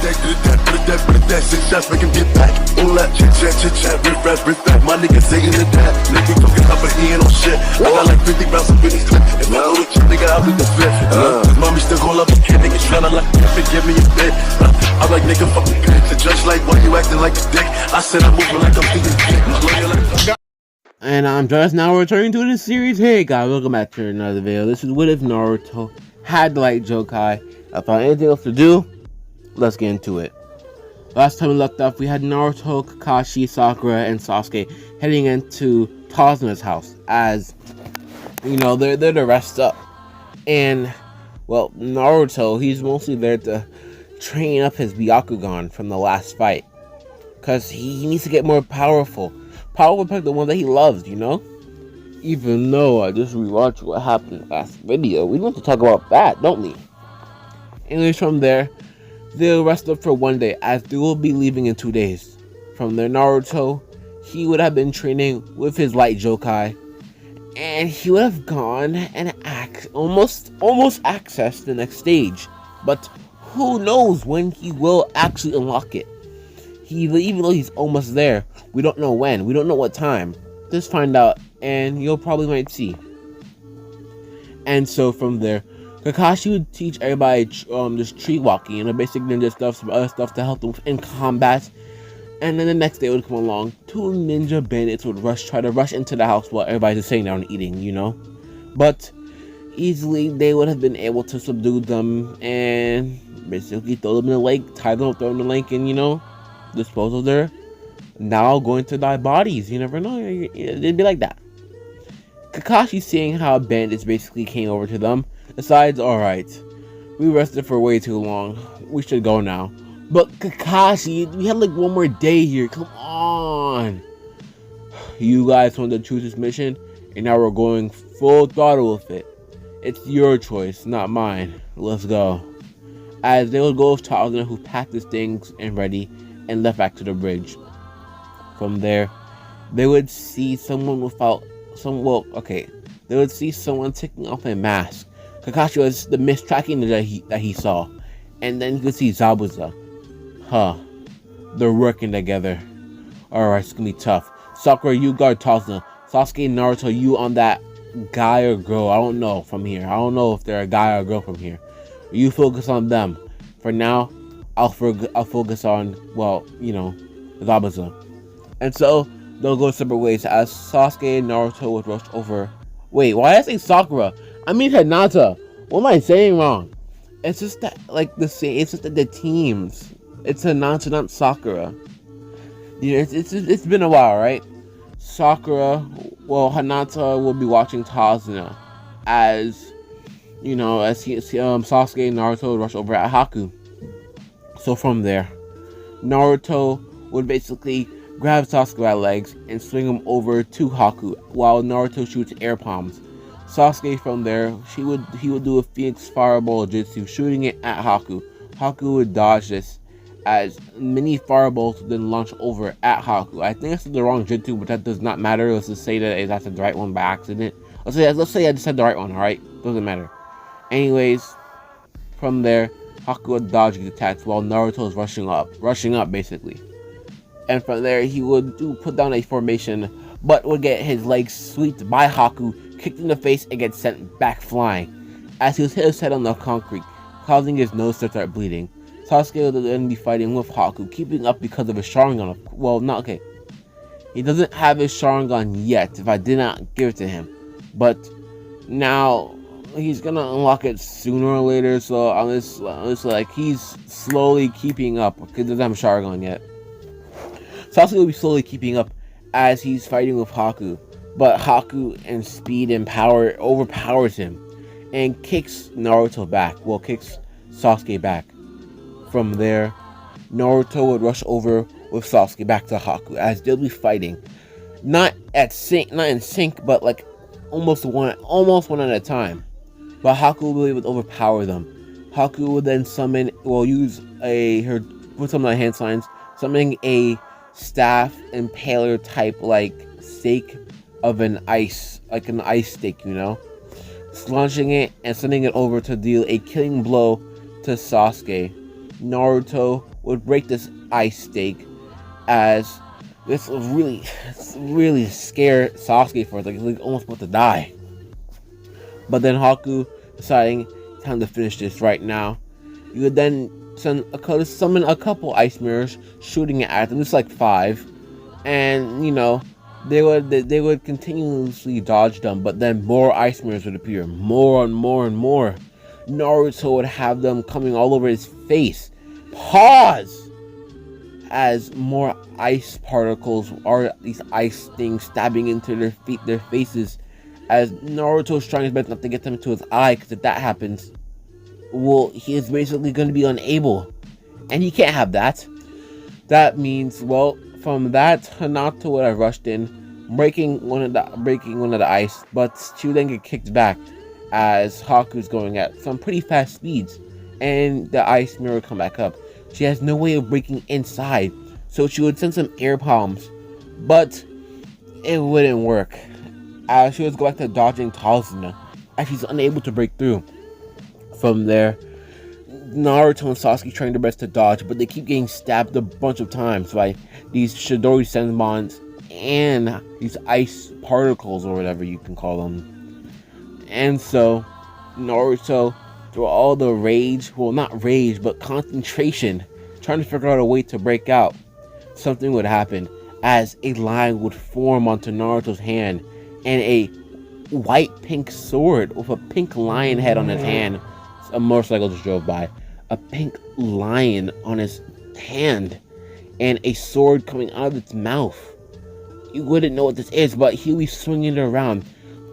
that, do that, put that, 6 shots, make him get back. All that chit chat, riff back. My nigga saying that. Nigga talking up, but he ain't on shit. I got like 50 rounds up in his clip. If I know the chip, nigga, I'll be the flip. Mommy still call up a kid, nigga, tryna like, give me a bit. I'm like, nigga, fuck me, bitch. The judge like, why you acting like a dick? I said I'm moving like I'm thinking dick. And I'm just now returning to the series. Hey guys, welcome back to another video. This is what if Naruto had the light Jokei. I found anything else to do. Let's get into it. Last time we left off, we had Naruto, Kakashi, Sakura, and Sasuke heading into Tasuna's house. As you know, they're to rest up. And well, Naruto, he's mostly there to train up his Byakugan from the last fight, because he needs to get more powerful. Powerful pick the one that he loves, you know? Even though I just rewatched what happened last video, we want to talk about that, don't we? Anyways, from there, they'll rest up for one day, as they will be leaving in 2 days. From there, Naruto, he would have been training with his light Jokei, and he would have gone and almost accessed the next stage. But who knows when he will actually unlock it? Even though he's almost there, we don't know when, we don't know what time. Just find out, and you'll probably might see. And so from there, Kakashi would teach everybody just tree walking, basic ninja stuff, some other stuff to help them in combat. And then the next day would come along, 2 ninja bandits would try to rush into the house while everybody's just sitting down and eating, you know. But easily they would have been able to subdue them and basically throw them in the lake, tie them up, throw them in the lake, and you know, dispose of their now going to die bodies. You never know, it'd be like that. Kakashi, seeing how bandits basically came over to them, decides, alright, we rested for way too long, we should go now. But Kakashi, we had like one more day here, come on. You guys want to choose this mission, and now we're going full throttle with it. It's your choice, not mine. Let's go. As they would go with Tazuna, who packed his things and ready, and left back to the bridge. From there, they would see someone they would see someone taking off a mask. Kakashi was the mist tracking that he saw. And then you could see Zabuza. They're working together. Alright, it's gonna be tough. Sakura, you guard Tazuna. Sasuke and Naruto, you on that guy or girl. I don't know from here. I don't know if they're a guy or a girl from here. You focus on them. For now, I'll focus on, well, you know, Zabuza. And so, they'll go separate ways as Sasuke and Naruto would rush over. Wait, why did I say Sakura? I mean Hinata. What am I saying wrong? It's just that, like, it's just that the teams. It's Hinata, not Sakura. You know, it's been a while, right? Sakura, well, Hinata will be watching Tazuna as, you know, as Sasuke and Naruto would rush over at Haku. So from there, Naruto would basically grab Sasuke by legs and swing him over to Haku while Naruto shoots air palms. Sasuke from there, he would do a Phoenix Fireball Jutsu, shooting it at Haku. Haku would dodge this as many fireballs would then launch over at Haku. I think I said the wrong Jutsu, but that does not matter. Let's just say that I said the right one by accident. Let's say I just said the right one, alright? Doesn't matter. Anyways, from there, Haku would dodge the attacks while Naruto is rushing up basically. And from there, he would put down a formation, but would get his legs swept by Haku, kicked in the face, and get sent back flying, as he was hit his head on the concrete, causing his nose to start bleeding. Sasuke would then be fighting with Haku, keeping up because of his Sharingan. Well, not okay. He doesn't have his Sharingan yet, if I did not give it to him. But now he's gonna unlock it sooner or later, so it's like he's slowly keeping up, because he doesn't have a Sharingan yet. Sasuke will be slowly keeping up as he's fighting with Haku, but Haku in speed and power overpowers him and kicks Naruto back. Well, kicks Sasuke back. From there, Naruto would rush over with Sasuke back to Haku as they'll be fighting, not in sync, but like almost one at a time. But Haku will be able to overpower them. Haku would then put some hand signs, summoning a staff impaler type like stake of an ice stake, you know, launching it and sending it over to deal a killing blow to Sasuke. Naruto would break this ice stake as this really scared Sasuke for it. Like, he's like almost about to die. But then Haku deciding time to finish this right now. You would then summon a couple ice mirrors, shooting it at them. It's like 5, and they would continuously dodge them. But then more ice mirrors would appear, more and more and more. Naruto would have them coming all over his face. Pause! As more ice particles, or these ice things, stabbing into their faces. As Naruto's trying his best not to get them into his eye, because if that happens, well, he is basically going to be unable, and he can't have that. That means, well, from that, Hinata would have rushed in, breaking one of the ice, but she would then get kicked back as Haku's going at some pretty fast speeds, and the ice mirror would come back up. She has no way of breaking inside, so she would send some air palms, but it wouldn't work. She would go back to dodging Tazuna, as she's unable to break through. From there, Naruto and Sasuke trying their best to dodge, but they keep getting stabbed a bunch of times by these Chidori Senbons and these ice particles, or whatever you can call them. And so, Naruto, through all the rage, well, not rage, but concentration, trying to figure out a way to break out, something would happen as a line would form onto Naruto's hand, and a white-pink sword with a pink lion head on his hand. A motorcycle just drove by. A pink lion on his hand, and a sword coming out of its mouth. You wouldn't know what this is, but he'll be swinging it around,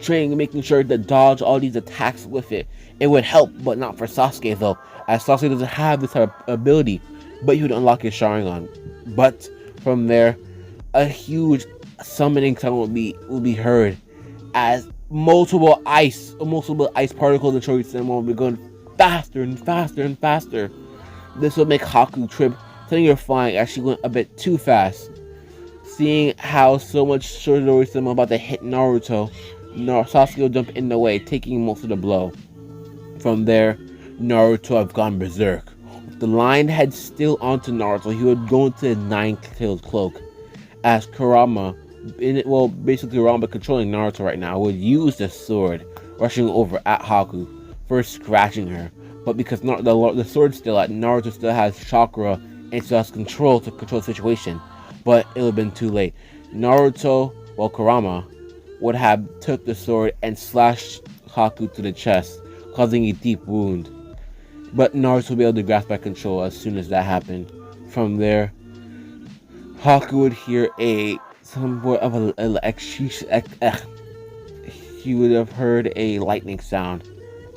making sure to dodge all these attacks with it. It would help, but not for Sasuke though, as Sasuke doesn't have this type of ability, but he would unlock his Sharingan. But from there, a huge summoning sound will be heard, as multiple ice particles and Chidori will be going faster and faster and faster. This will make Haku trip, telling her flying as she went a bit too fast. Seeing how so much Chidori Senbon about to hit Naruto, Sasuke will jump in the way, taking most of the blow. From there, Naruto have gone berserk. With the lion head still onto Naruto, he would go into the Ninetales cloak, as Kurama, basically Kurama controlling Naruto right now, would use the sword, rushing over at Haku, first scratching her. But because the sword's still out, Naruto still has chakra and still has control to control the situation. But it would have been too late. Kurama would have took the sword and slashed Haku to the chest, causing a deep wound. But Naruto would be able to grasp back control as soon as that happened. From there, Haku would hear somewhat of he would have heard a lightning sound,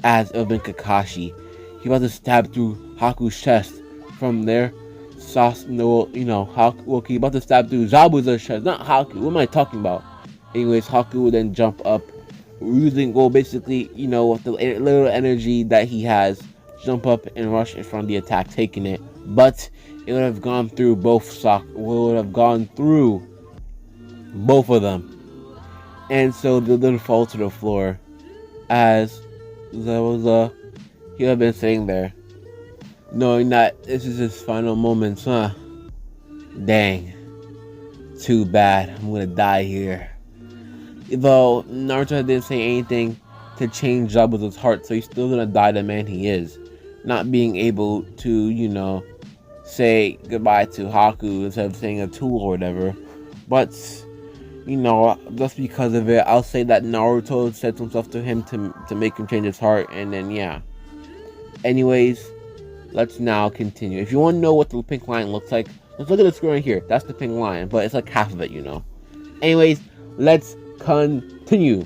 as it would have been Kakashi. He was about to stab through Haku's chest. From there, he about to stab through Zabuza's chest, not Haku. What am I talking about? Anyways, Haku would then jump up, using, basically, with the little energy that he has, jump up and rush in front of the attack, taking it. But it would have gone through both of them. And so they then fall to the floor, as he would have been sitting there, knowing that this is his final moments, huh? Dang. Too bad. I'm gonna die here. Though Naruto didn't say anything to change Zabuza's heart, so he's still gonna die the man he is. Not being able to, say goodbye to Haku instead of saying a tool or whatever. But, just because of it, I'll say that Naruto said some stuff to him to make him change his heart, and then, yeah. Anyways, let's now continue. If you want to know what the pink lion looks like, let's look at the screen right here. That's the pink lion, but it's like half of it, Anyways, let's continue.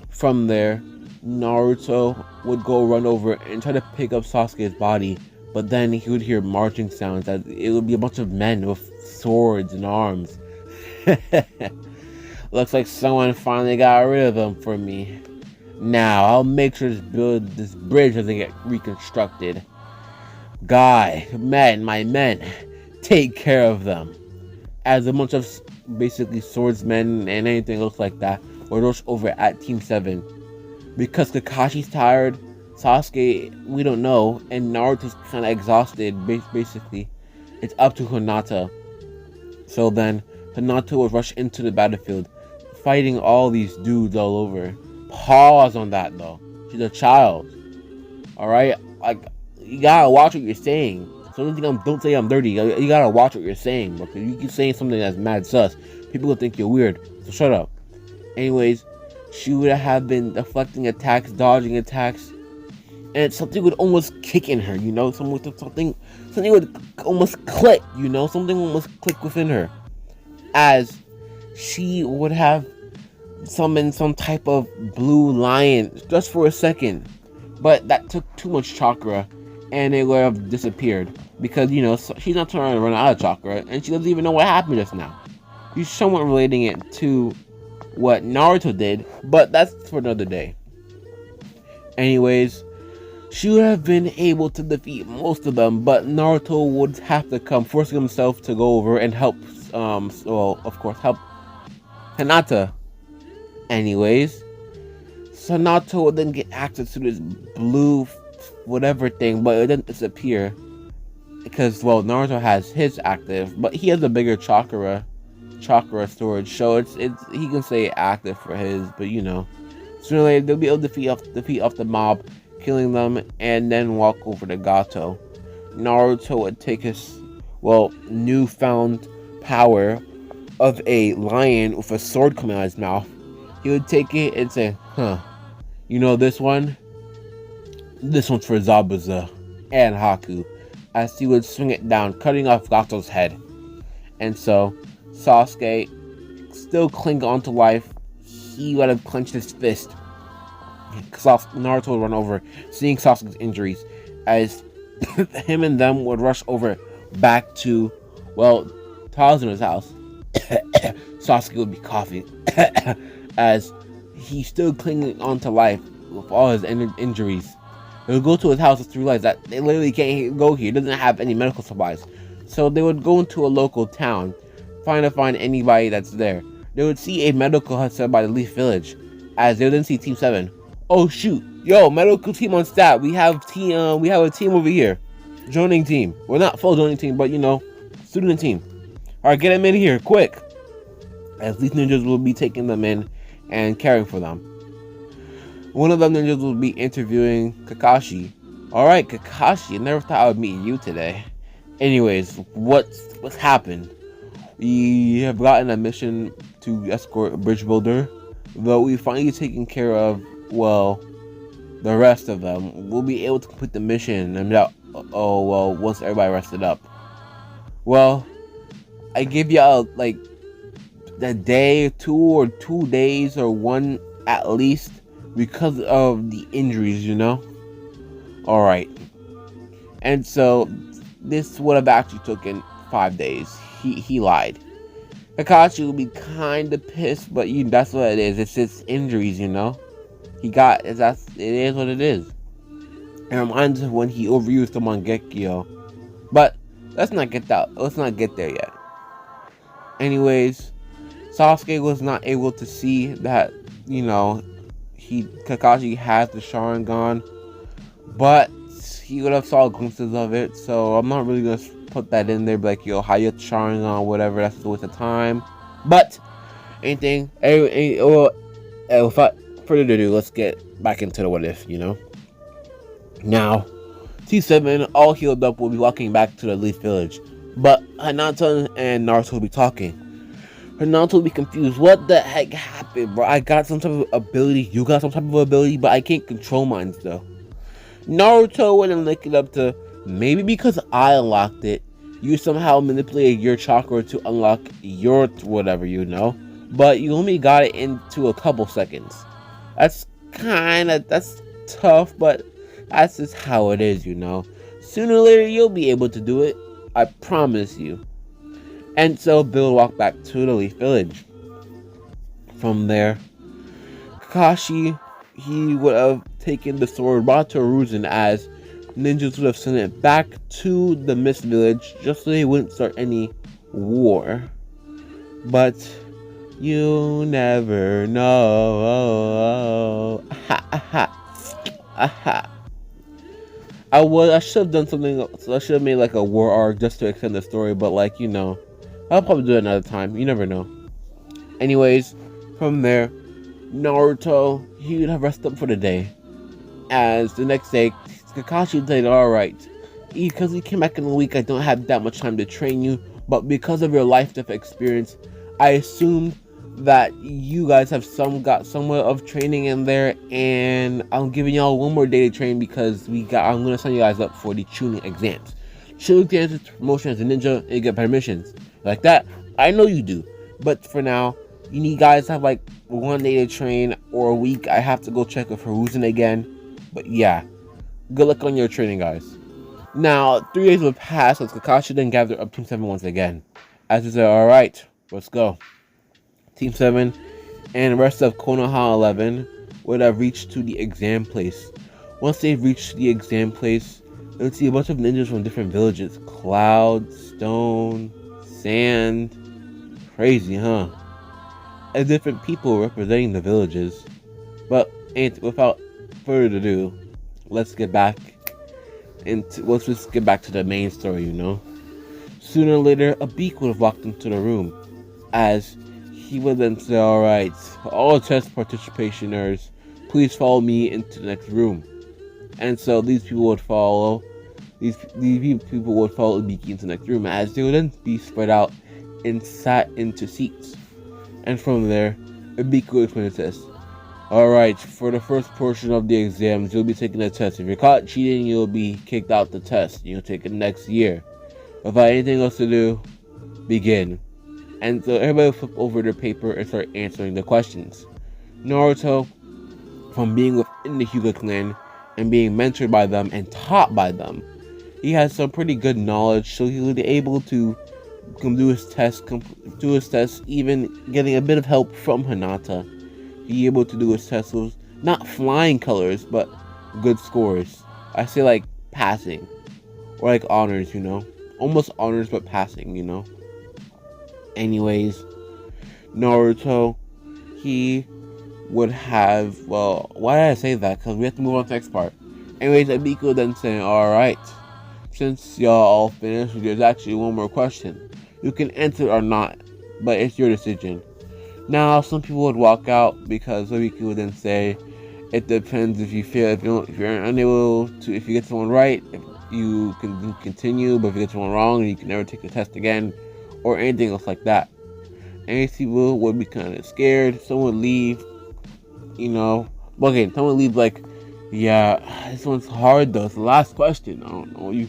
From there, Naruto would go run over and try to pick up Sasuke's body, but then he would hear marching sounds, as it would be a bunch of men with swords and arms. Looks like someone finally got rid of them for me. Now, I'll make sure this bridge doesn't get reconstructed. My men, take care of them. As a bunch of basically swordsmen and anything looks like that were rushed over at Team 7. Because Kakashi's tired, Sasuke, we don't know, and Naruto's kind of exhausted. Basically, it's up to Hinata. So then, Hinata will rush into the battlefield, fighting all these dudes all over. Pause on that though. She's a child. All right, like you gotta watch what you're saying. So don't say I'm dirty. You gotta watch what you're saying, because you keep saying something that's mad sus. People will think you're weird. So shut up. Anyways, she would have been deflecting attacks, dodging attacks, and something would almost kick in her. You know, something would almost click. You know, something almost click within her, as she would have summoned some type of blue lion just for a second. But that took too much chakra, and it would have disappeared. Because, you know, she's not trying to run out of chakra, and she doesn't even know what happened just now. You're somewhat relating it to what Naruto did, but that's for another day. Anyways, she would have been able to defeat most of them, but Naruto would have to come, forcing himself to go over and help, of course, help Hinata. Anyways, so Naruto would then get access to this blue whatever thing, but it didn't disappear. Because, well, Naruto has his active, but he has a bigger chakra storage, so it's he can say active for his, but you know, sooner or later they'll be able to defeat off the mob, killing them, and then walk over to Gato. Naruto would take his, well, newfound power of a lion with a sword coming out of his mouth. He would take it and say, you know this one? This one's for Zabuza and Haku, as he would swing it down, cutting off Gato's head. And so, Sasuke, still clinging on to life, he would have clenched his fist. Naruto would run over, seeing Sasuke's injuries, as him and them would rush over back to, well, Tazuna's house. Sasuke would be coughing, as he's still clinging on to life with all his injuries. They would go to his house to realize that they literally can't go here. He doesn't have any medical supplies. So they would go into a local town, trying to find anybody that's there. They would see a medical hut set by the Leaf Village, as they would then see Team 7. Oh shoot, yo, medical team on staff. We have a team over here. Joining team. Well, not full joining team, but you know, student team. Alright, get them in here, quick. As these ninjas will be taking them in and caring for them. One of them ninjas will be interviewing Kakashi. Alright, Kakashi, I never thought I would meet you today. Anyways, what's happened? We have gotten a mission to escort a bridge builder, though we finally taken care of, well, the rest of them. We'll be able to complete the mission and once everybody rested up. Well, I give y'all like a day, 2 days, or one at least, because of the injuries, you know. Alright, and so this would have actually taken 5 days. He lied. Kakashi will be kind of pissed, but that's what it is. It's his injuries, you know. It is what it is. It reminds him when he overused the Mangekyou. But let's not get there yet. Anyways, Sasuke was not able to see that, you know, Kakashi has the Sharingan, but he would have saw glimpses of it, so I'm not really gonna put that in there, like, yo, how you Sharingan, whatever, that's a waste of time. But without further ado, let's get back into the what if, you know. Now, T7, all healed up, will be walking back to the Leaf Village, but Hinata and Naruto will be talking. Naruto will be confused. What the heck happened, bro? I got some type of ability, you got some type of ability, but I can't control mine still. Naruto wouldn't link it up to, maybe because I unlocked it, you somehow manipulated your chakra to unlock your whatever, you know, but you only got it into a couple seconds. That's tough, but that's just how it is, you know. Sooner or later, you'll be able to do it. I promise you. And so Bill walked back to the Leaf Village. From there, Kakashi, he would have taken the sword, brought to Aruzan, as ninjas would have sent it back to the Mist Village just so they wouldn't start any war. But you never know. Aha, aha, aha. I should have done something. So I should have made like a war arc just to extend the story. But like I'll probably do it another time. You never know. Anyways, from there, Naruto he would have rested up for the day. As the next day, Kakashi said, "Alright, because you came back in a week, I don't have that much time to train you, but because of your life-death experience, I assumed that you guys have got somewhat of training in there, and I'm giving y'all one more day to train because I'm gonna sign you guys up for the Chunin exams. Chunin exams is promotion as a ninja, and you get permissions. Like that, I know you do, but for now, you need guys to have like 1 day to train, or a week. I have to go check with Hiruzen again. But yeah, good luck on your training, guys." Now, 3 days would pass as Kakashi then gathered up Team 7 once again. As he said, "Alright, let's go." Team 7 and the rest of Konoha 11 would have reached to the exam place. Once they've reached the exam place, they would see a bunch of ninjas from different villages. Cloud, Stone, Sand. Crazy, huh? And different people representing the villages. But without further ado, let's just get back to the main story, Sooner or later, a beak would have walked into the room, as he would then say, "Alright, all test participationers, please follow me into the next room." And so these people would follow the beak into the next room, as they would then be spread out and sat into seats. And from there, a beak would explain the test. "Alright, for the first portion of the exams, you'll be taking a test. If you're caught cheating, you'll be kicked out the test. You'll take it next year. Without anything else to do, begin." And so everybody will flip over their paper and start answering the questions. Naruto, from being within the Hyuga clan and being mentored by them and taught by them, he has some pretty good knowledge, so he will be able to do his test, even getting a bit of help from Hinata. Be able to do his test with not flying colors, but good scores. I say like passing, or like honors, almost honors but passing, Anyways, Naruto, he would have, well, why did I say that? Because we have to move on to the next part. Anyways, Obito then saying, "Alright, since y'all all finished, there's actually one more question. You can answer or not, but it's your decision." Now, some people would walk out because Obito would then say, "It depends if you fail. If you're unable to, if you get someone right, if you can continue, but if you get someone wrong, you can never take the test again," or anything else like that. And people would be kind of scared. Some would leave, Okay, some would leave like, "Yeah, this one's hard though. It's the last question. I don't know. I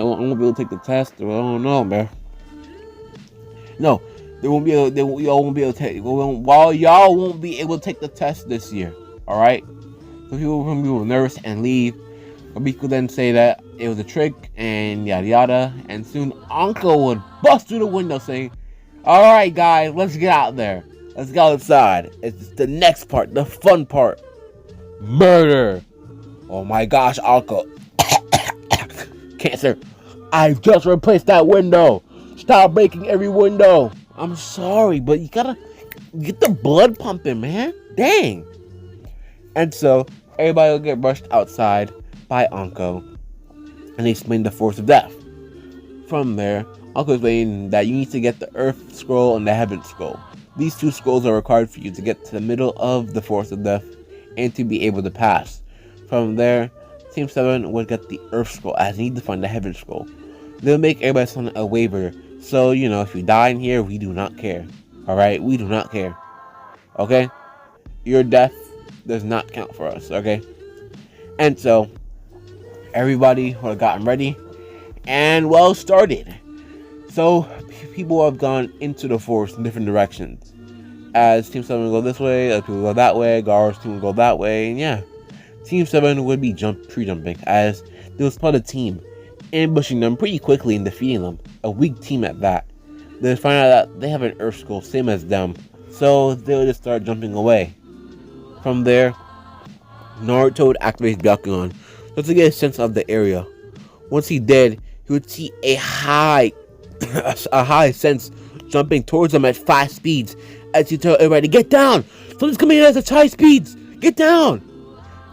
won't be able to take the test. Or I don't know, man." No. Y'all won't be able to take the test this year. Alright? So people will be nervous and leave. Obito then say that it was a trick and yada yada. And soon Anko would bust through the window saying, "Alright guys, let's get out there. Let's go outside. It's the next part, the fun part. Murder." "Oh my gosh, Anko." "Cancer. I've just replaced that window. Stop breaking every window. I'm sorry, but you gotta get the blood pumping, man. Dang." And so everybody will get rushed outside by Anko, and they explain the force of death. From there, Anko explained that you need to get the Earth Scroll and the Heaven Scroll. These two scrolls are required for you to get to the middle of the force of death and to be able to pass. From there, Team 7 would get the Earth Scroll, as they need to find the Heaven Scroll. They'll make everybody sign a waiver. So, if you die in here, we do not care. Alright? We do not care. Okay? Your death does not count for us. Okay? And so, everybody would have gotten ready and well started. So, people have gone into the forest in different directions. As Team 7 will go this way, other people go that way, Garo's team will go that way, and yeah. Team 7 would be pre-jumping, as they would spot a team, ambushing them pretty quickly and defeating them. A weak team at that. They find out that they have an Earth Scroll, same as them, so they would just start jumping away. From there, Naruto would activate his Byakugan just to get a sense of the area. Once he did, he would see a high sense jumping towards them at fast speeds as he told everybody to get down. Something's coming in at such high speeds. Get down.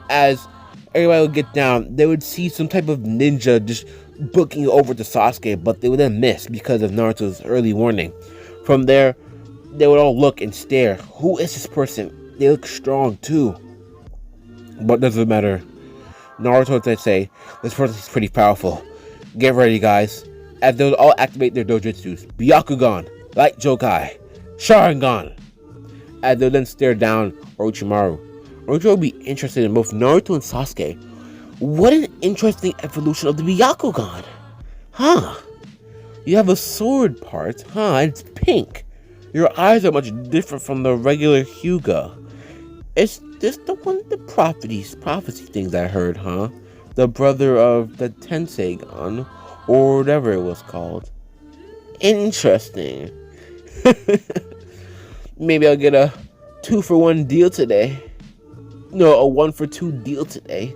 As everybody would get down. They would see some type of ninja just booking over to Sasuke, but they would then miss because of Naruto's early warning. From there, they would all look and stare. Who is this person? They look strong too. But doesn't matter. Naruto would say, this person is pretty powerful. Get ready, guys. As they would all activate their dojutsus. Byakugan, Light Jokei, Sharingan. As they would then stare down Orochimaru. Orochimaru would be interested in both Naruto and Sasuke. What an interesting evolution of the Byakugan. Huh. You have a sword part, huh? And it's pink. Your eyes are much different from the regular Hyuga. Is this the one of the prophecy things I heard, huh? The brother of the Tensegon, or whatever it was called. Interesting. Maybe I'll get a 2-for-1 deal today. No, a 1-for-2 deal today.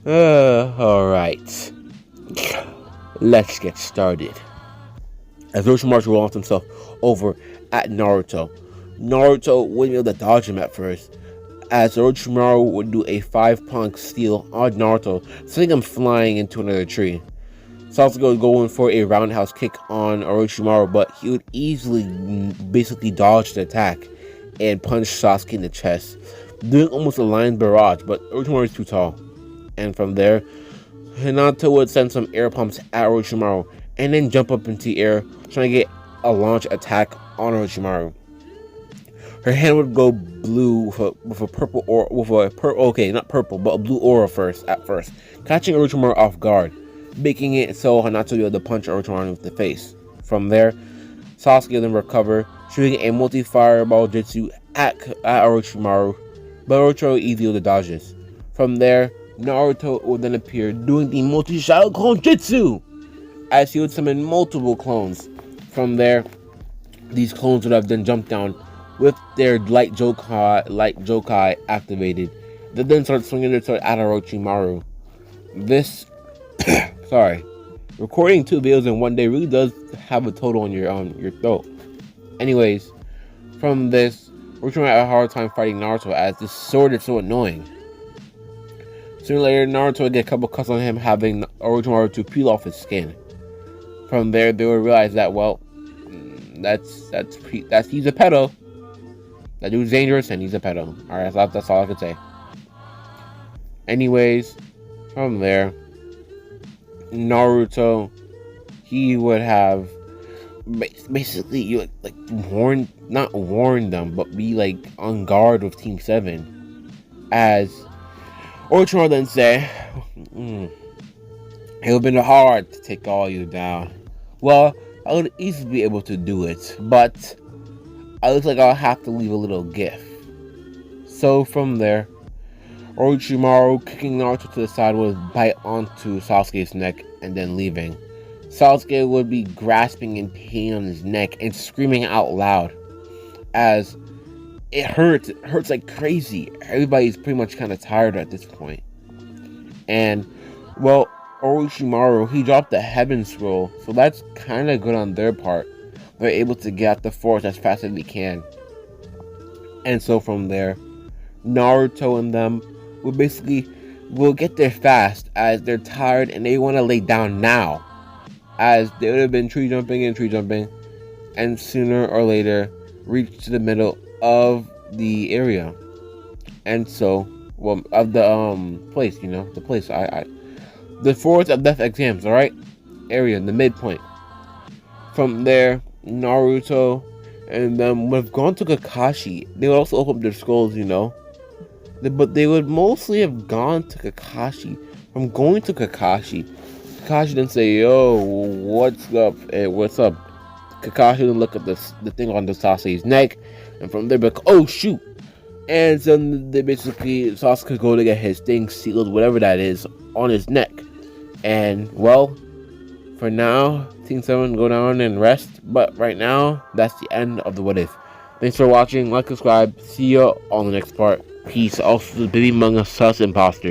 Alright. Let's get started. As Orochimaru launched himself over at Naruto. Naruto wouldn't be able to dodge him at first, as Orochimaru would do a 5-punk steal on Naruto, sending him flying into another tree. Sasuke would go in for a roundhouse kick on Orochimaru, but he would easily basically dodge the attack and punch Sasuke in the chest, doing almost a line barrage, but Orochimaru is too tall. And from there, Hinata would send some air pumps at Orochimaru and then jump up into the air, trying to get a launch attack on Orochimaru. Her hand would go blue with a purple aura, not purple, but a blue aura at first, catching Orochimaru off guard, making it so Hinata would be able to punch Orochimaru with the face. From there, Sasuke would then recover, shooting a multi-fireball jutsu at Orochimaru, but Orochimaru easily able to dodge this. From there, Naruto would then appear doing the multi-shadow clone jutsu, as he would summon multiple clones. From there, these clones would have then jumped down with their light Jokei activated. They then start swinging their sword at Orochimaru. This, recording 2 videos in one day really does have a total on your throat. Anyways, from this, Orochimaru had a hard time fighting Naruto as this sword is so annoying. Sooner or later, Naruto would get a couple cuts on him, having Orochimaru to peel off his skin. From there, they would realize that, well, he's a pedo. That dude's dangerous and he's a pedo. Alright, that's all I could say. Anyways, from there, Naruto, he would have basically not warn them, but be like on guard with Team 7. As Orochimaru then say, it would have been hard to take all you down. Well, I would easily be able to do it, but it looks like I'll have to leave a little gift. So from there, Orochimaru, kicking Naruto to the side, would bite onto Sasuke's neck and then leaving. Sasuke would be grasping in pain on his neck and screaming out loud, as it hurts like crazy. Everybody's pretty much kind of tired at this point. And, well, Orochimaru, he dropped the Heaven Scroll, so that's kind of good on their part. They're able to get out the forest as fast as they can. And so from there, Naruto and them will get there fast, as they're tired and they want to lay down now, as they would have been tree jumping, and sooner or later reach to the middle of the area. And so, well, of the place, the place, the forest of death exams, alright? Area, the midpoint. From there, Naruto and them would have gone to Kakashi. They would also open up their scrolls, but they would mostly have gone to Kakashi. From going to Kakashi then say, yo, what's up? Hey, what's up? Kakashi would look at the thing on the Sasuke's neck, and from there be like, oh shoot. And so they basically, Sasuke go to get his thing sealed, whatever that is, on his neck. And, well, for now, Team 7 go down and rest. But right now, that's the end of the What If. Thanks for watching. Like, subscribe. See you on the next part. Peace. Also, the Baby Manga Sus Imposter.